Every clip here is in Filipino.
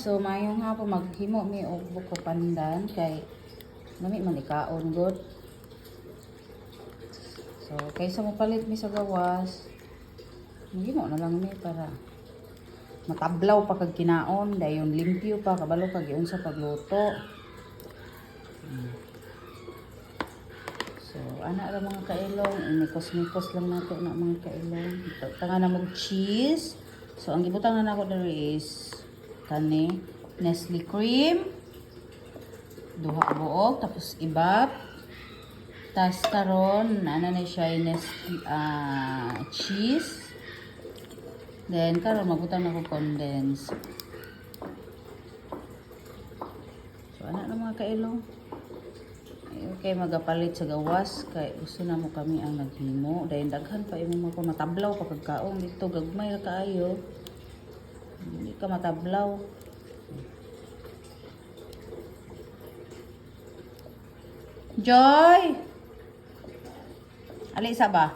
So mayong hapon maghimo mi og buko pandan kay nami man ikaon good. So kaysa mo palit mi sa gawas, maghimo na lang mi para matablaw pa kag kinaon, dayon limpyo pa kabalo kag giun sa pagluto. So ana ra mga kailong, imikos-mikos lang nato na mga kailong. Tanga na mag cheese. So ang gibutang na nako diri is kani Nestle cream, duha buok, tapos ibap, tas karon ana na siya Nestle cheese, then karon magbutang na ko condense. So ana na mga kailong, okay, magapalit sa gawas kay gusto na mo kami ang naghimo dahil daghan pa imo mga matablaw pa pagkaon dito gagmay ra kaayo. Hindi ka matablaw. Joy! Alisa ba?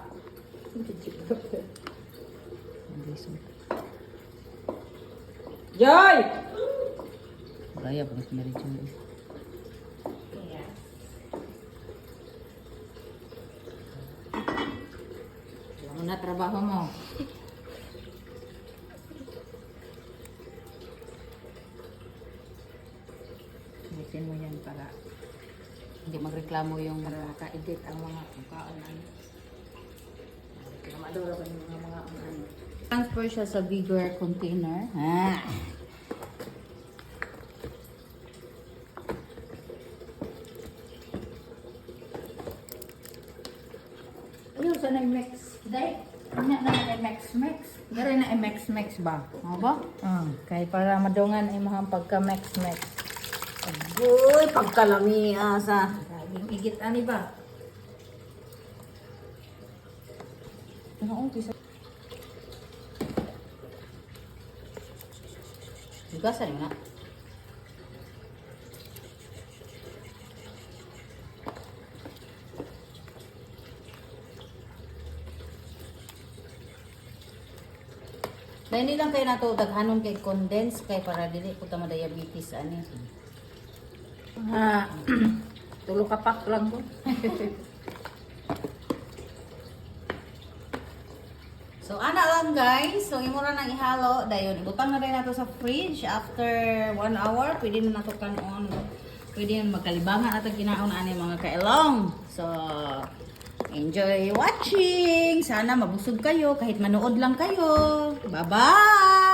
Joy! Gaya pa mas meri Joy. Ano na trabaho mo? Busin mo yan para Hindi magreklamo yung maka-edit ang mga kaon. Kaya maduro ko yung mga ano. transfer siya sa bigger container. Ah. Ayun, sana yung mix. Dahil, ano na yung mix-mix. Dari na yung mix-mix ba? Ano ba? Kaya para madungan yung mga pagka-mix-mix. Agoy, pagkalamiya sa laging igit ani ba? Ano okay sa Hugasan mo na. Dahil nilang kayo na ito, daghanon kay condense kay para dili po tama diabetes ani. Tulo ka pak lang ko. So ana lang guys, so imo ra nang ihalo dayon ibutang na rin nato sa fridge after 1 hour pwede na nato kanon. Pwede na magkalibangan ato kinaon ani mga kailong. So enjoy watching. Sana mabusog kayo kahit manood lang kayo. Bye-bye.